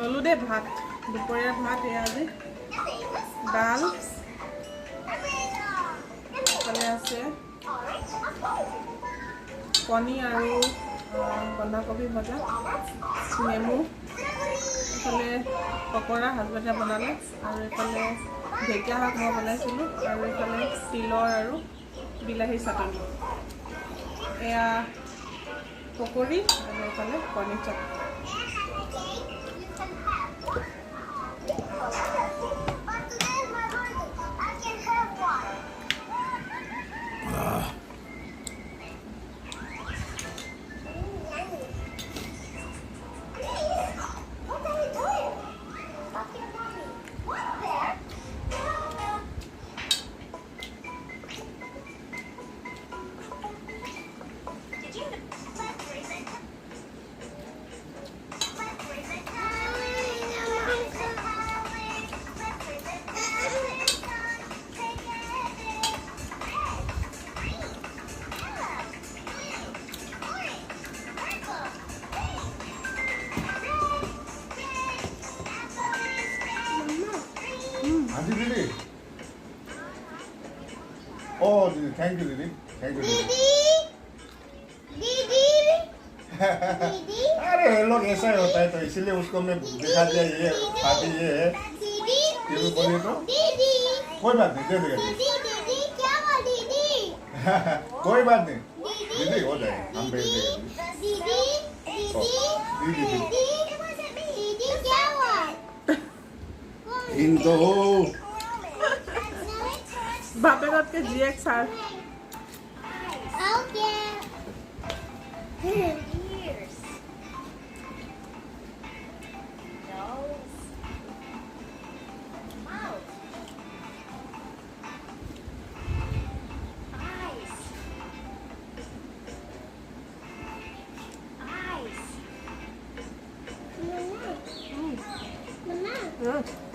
ললো দে ভাত দুপৰীয়া ভাত এয়া আজি ডাল এইফালে আছে কণী আৰু বন্ধাকবি ভজা নেমু এইফালে পকৰা হাজবেণ্ডে বনালে আৰু এইফালে ঢেকীয়া শাক মই বনাইছিলোঁ আৰু এইফালে তিলৰ আৰু বিলাহী চাটনি এয়া পকৰি আৰু এইফালে কণী চপ हाँ जी दीदी ओह दीदी थैंक यू दीदी अरे ये लोग ऐसा ही होता है तो इसीलिए उसको मैं दिखा दिया ये पार्टी ये है ये भी बोलिए तो कोई बात नहीं दे देगा कोई बात नहीं दीदी हो जाएगा हम भेज देंगे दीदी इनको বাপেকত কে জিয়েক ছাৰ Mama.